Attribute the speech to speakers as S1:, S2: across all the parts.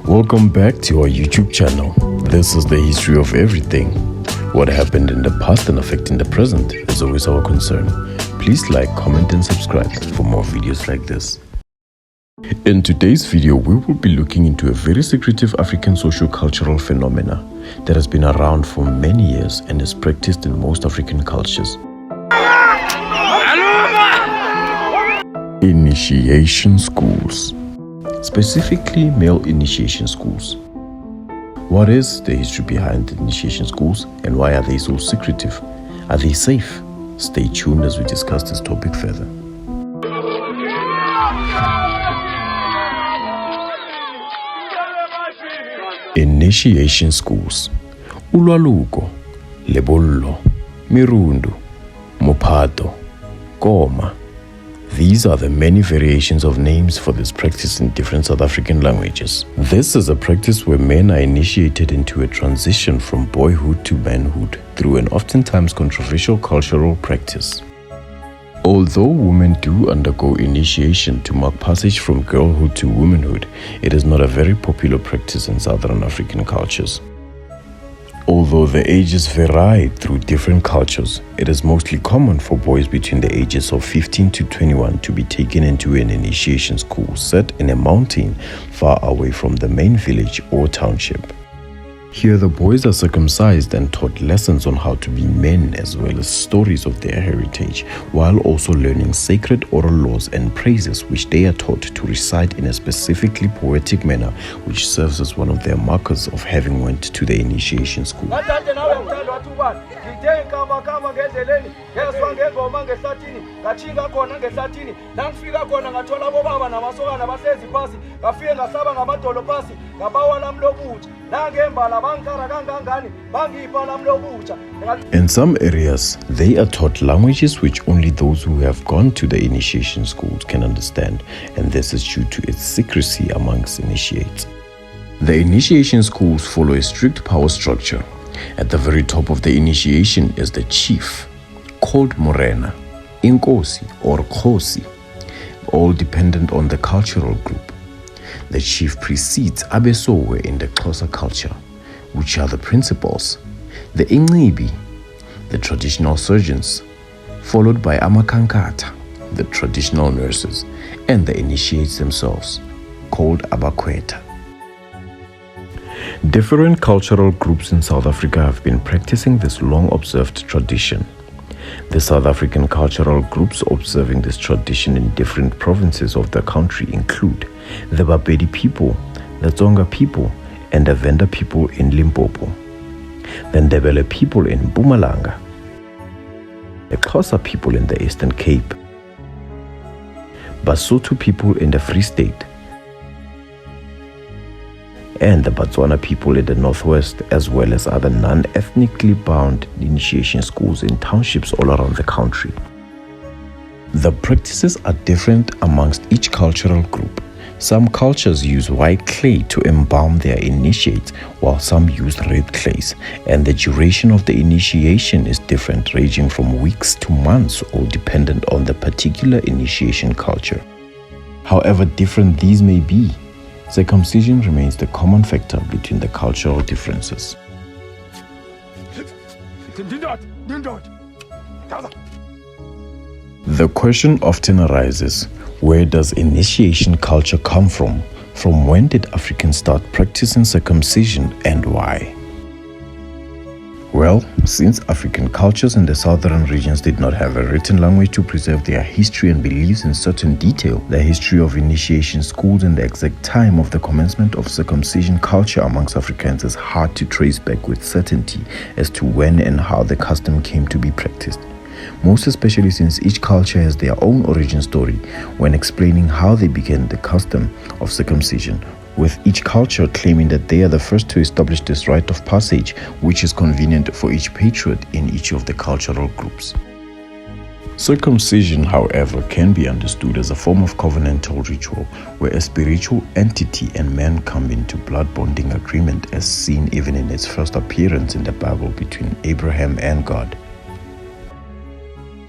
S1: Welcome back to our YouTube channel. This is the history of everything. What happened in the past and affecting the present is always our concern. Please like, comment and subscribe for more videos like this. In today's video, we will be looking into a very secretive African socio-cultural phenomena that has been around for many years and is practiced in most African cultures. Initiation schools. Specifically, male initiation schools. What is the history behind the initiation schools and why are they so secretive? Are they safe? Stay tuned as we discuss this topic further. Initiation schools. Ulwaluko, lebollo, mirundu, mophato, koma. These are the many variations of names for this practice in different South African languages. This is a practice where men are initiated into a transition from boyhood to manhood through an oftentimes controversial cultural practice. Although women do undergo initiation to mark passage from girlhood to womanhood, it is not a very popular practice in Southern African cultures. Although the ages vary through different cultures, it is mostly common for boys between the ages of 15 to 21 to be taken into an initiation school set in a mountain far away from the main village or township. Here the boys are circumcised and taught lessons on how to be men as well as stories of their heritage, while also learning sacred oral laws and praises which they are taught to recite in a specifically poetic manner, which serves as one of their markers of having went to the initiation school. In some areas, they are taught languages which only those who have gone to the initiation schools can understand, and this is due to its secrecy amongst initiates. The initiation schools follow a strict power structure. At the very top of the initiation is the chief, called Morena, Inkosi or Khosi, all dependent on the cultural group. The chief precedes Abesowe in the Xhosa culture, which are the principals, the Ingcibi, the traditional surgeons, followed by Amakhankatha, the traditional nurses, and the initiates themselves, called Abakhwetha. Different cultural groups in South Africa have been practicing this long-observed tradition. The South African cultural groups observing this tradition in different provinces of the country include the Bapedi people, the Tsonga people, and the Venda people in Limpopo, the Ndebele people in Mpumalanga, the Xhosa people in the Eastern Cape, Basotho people in the Free State, and the Botswana people in the Northwest, as well as other non-ethnically bound initiation schools in townships all around the country. The practices are different amongst each cultural group. Some cultures use white clay to embalm their initiates, while some use red clays, and the duration of the initiation is different, ranging from weeks to months, all dependent on the particular initiation culture. However different these may be, circumcision remains the common factor between the cultural differences. The question often arises, where does initiation culture come from? From when did Africans start practicing circumcision and why? Well, since African cultures in the southern regions did not have a written language to preserve their history and beliefs in certain detail, the history of initiation schools and the exact time of the commencement of circumcision culture amongst Africans is hard to trace back with certainty as to when and how the custom came to be practiced. Most especially since each culture has their own origin story when explaining how they began the custom of circumcision, with each culture claiming that they are the first to establish this rite of passage, which is convenient for each patriot in each of the cultural groups. Circumcision, however, can be understood as a form of covenantal ritual where a spiritual entity and man come into blood bonding agreement, as seen even in its first appearance in the Bible between Abraham and God.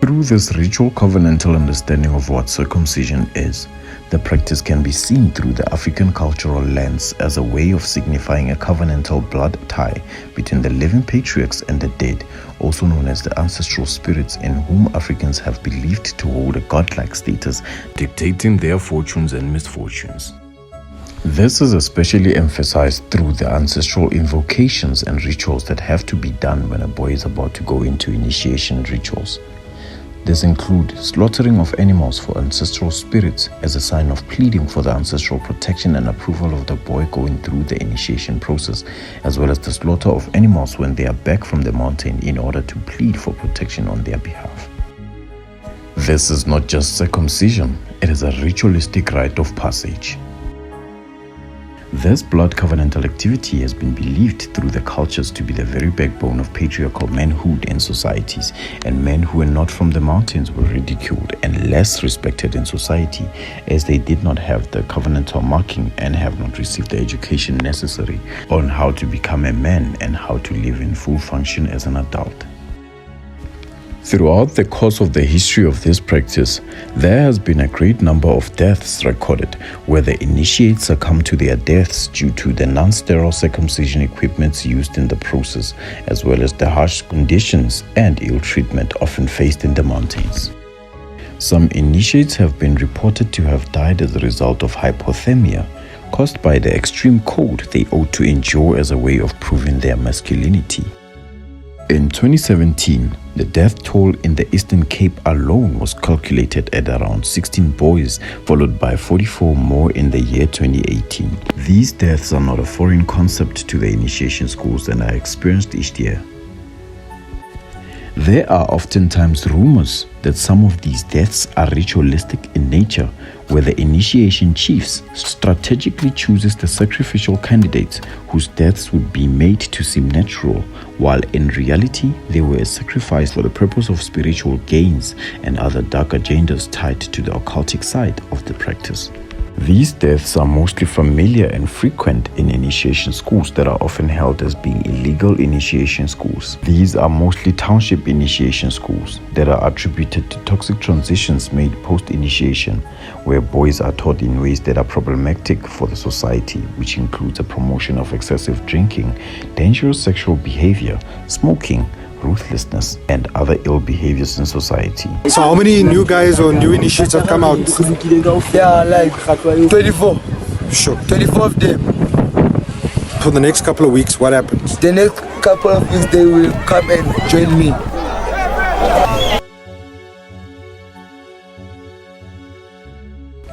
S1: Through this ritual covenantal understanding of what circumcision is, The practice can be seen through the African cultural lens as a way of signifying a covenantal blood tie between the living patriarchs and the dead, also known as the ancestral spirits, in whom Africans have believed to hold a godlike status, dictating their fortunes and misfortunes. This is especially emphasized through the ancestral invocations and rituals that have to be done when a boy is about to go into initiation rituals. These include slaughtering of animals for ancestral spirits as a sign of pleading for the ancestral protection and approval of the boy going through the initiation process, as well as the slaughter of animals when they are back from the mountain in order to plead for protection on their behalf. This is not just circumcision, it is a ritualistic rite of passage. This blood covenantal activity has been believed through the cultures to be the very backbone of patriarchal manhood in societies, and men who were not from the mountains were ridiculed and less respected in society, as they did not have the covenantal marking and have not received the education necessary on how to become a man and how to live in full function as an adult. Throughout the course of the history of this practice, there has been a great number of deaths recorded where the initiates succumb to their deaths due to the non-sterile circumcision equipments used in the process, as well as the harsh conditions and ill treatment often faced in the mountains. Some initiates have been reported to have died as a result of hypothermia, caused by the extreme cold they ought to endure as a way of proving their masculinity. In 2017, the death toll in the Eastern Cape alone was calculated at around 16 boys, followed by 44 more in the year 2018. These deaths are not a foreign concept to the initiation schools and are experienced each year. There are oftentimes rumors that some of these deaths are ritualistic in nature, where the initiation chiefs strategically chooses the sacrificial candidates whose deaths would be made to seem natural, while in reality they were a sacrifice for the purpose of spiritual gains and other dark agendas tied to the occultic side of the practice. These deaths are mostly familiar and frequent in initiation schools that are often held as being illegal initiation schools. These are mostly township initiation schools that are attributed to toxic transitions made post-initiation, where boys are taught in ways that are problematic for the society, which includes a promotion of excessive drinking, dangerous sexual behavior, smoking, ruthlessness, and other ill behaviors in society.
S2: So how many new guys or new initiates have come out?
S3: Yeah, like 24.
S2: Sure.
S3: 24 of them.
S2: For the next couple of weeks, what happens?
S3: The next couple of weeks they will come and join me.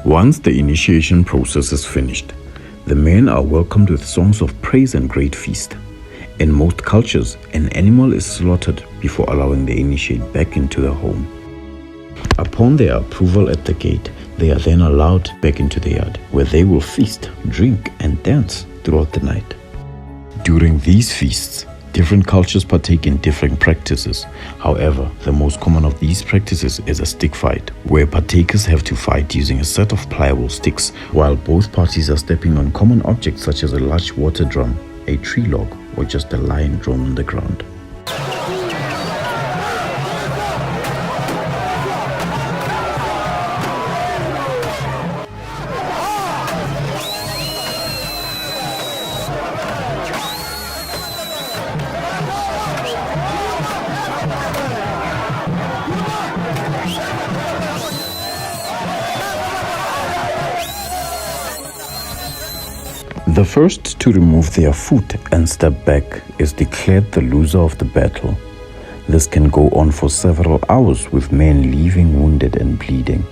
S1: Once the initiation process is finished, the men are welcomed with songs of praise and great feast. In most cultures, an animal is slaughtered before allowing the initiate back into the home. Upon their approval at the gate, they are then allowed back into the yard, where they will feast, drink, and dance throughout the night. During these feasts, different cultures partake in different practices. However, the most common of these practices is a stick fight, where partakers have to fight using a set of pliable sticks, while both parties are stepping on common objects such as a large water drum, a tree log, or just a line drawn on the ground. The first to remove their foot and step back is declared the loser of the battle. This can go on for several hours, with men leaving wounded and bleeding.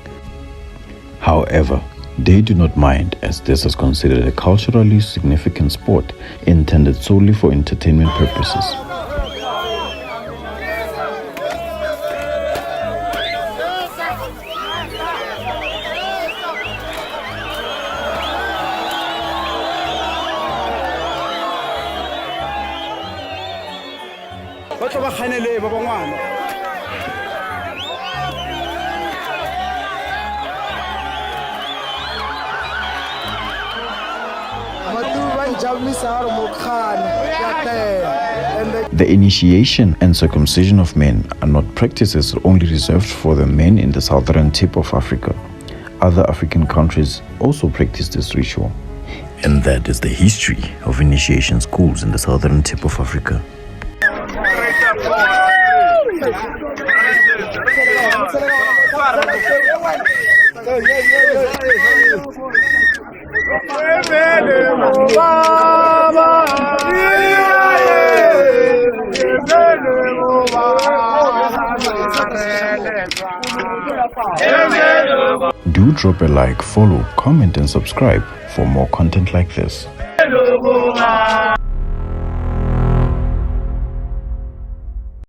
S1: However, they do not mind, as this is considered a culturally significant sport intended solely for entertainment purposes. The initiation and circumcision of men are not practices only reserved for the men in the southern tip of Africa.
S4: Other African countries also practice this ritual.
S1: And that is the history of initiation schools in the southern tip of Africa.
S4: Do drop a like, follow, comment and subscribe for more content like this.